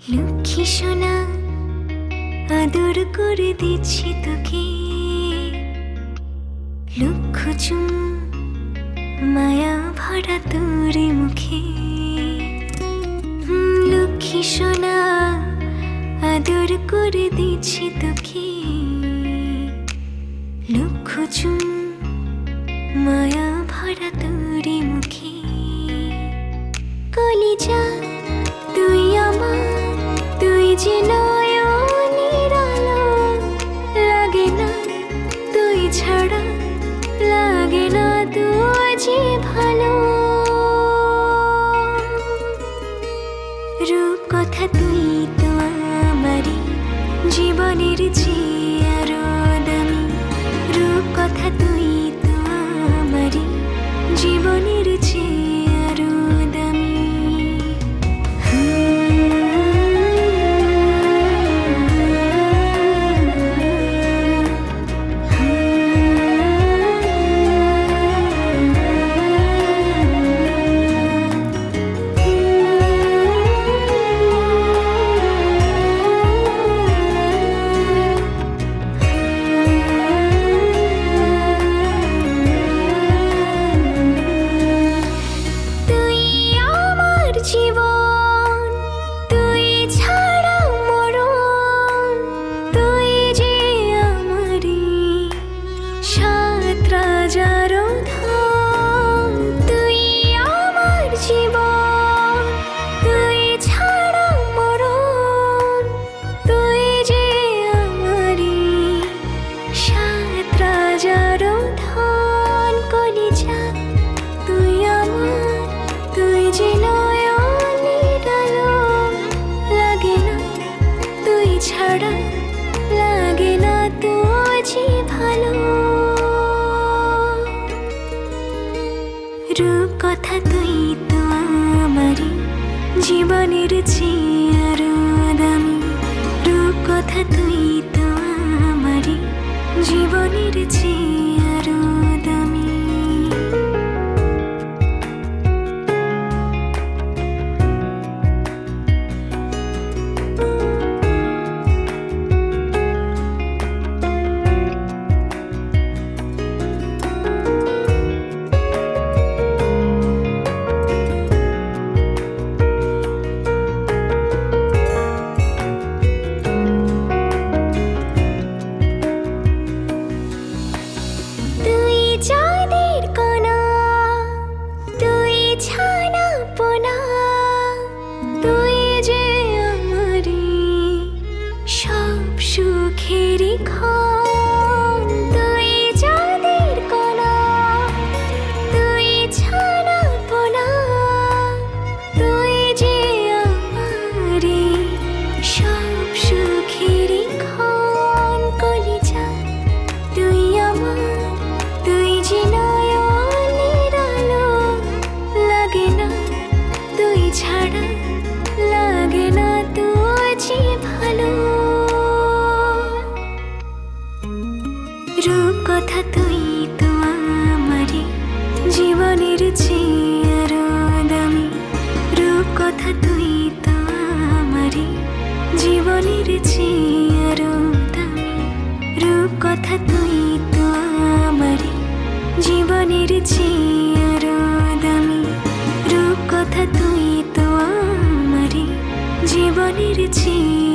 লক্ষ্মী সোনা আদর করে দিচ্ছি তোকে, লক্ষ চুম মায়া ভরা তোর মুখে। লক্ষ্মী সোনা আদর করে দিচ্ছি তোকে, লক্ষ চুম মায়া ভরা তোর মুখে। কলিজা তুই আমার, তুই যে নয়নের আলো, লাগে না তুই ছাড়া, লাগে না তুই যে ভালো। রূপ কথা তুই তো আমারই জীবনের চেয়ে আরো দামি, রূপ কথা তুই তো আমারই জীবনের চেয়ে আরো দামি। জীবন তুই ছাড়া মরণ, তুই যে আমারই সাত রাজার ধন। তুই আমার জীবন তুই ছাড়া মরণ, তুই যে আমারই সাত রাজার ধন। কলিজা তুই আমার, তুই যে ছাড়া, লাগে না তুই যে ভালো। রূপ কথা তুই তো আমারই জীবনের চেয়ে আরো দামি, রূপ কথা তুই তো আমারই জীবনের চেয়ে আরো দামি। চাঁদের কণা তুই ছানা পোনা, তুই যে আমারই সব সুখের ক্ষণ। তুই চাঁদের কণা তুই ছানা পোনা, তুই যে আমারই সব সুখের ক্ষণ। কলিজা তুই আমার, তুই যে নয়নের আলো, লাগে না তুই ছাড়া, লাগে না তুই যে ভালো। রূপ কথা তুই তো আমারই জীবনের চেয়ে আরো দামি, রূপ কথা তুই তো আমারই জীবনের চেয়ে আরো দামি, রূপ কথা তুই তো আমারই জীবনের চেয়ে আরো দামি, রূপ কথা তুই তো আমারই জীবনের চেয়ে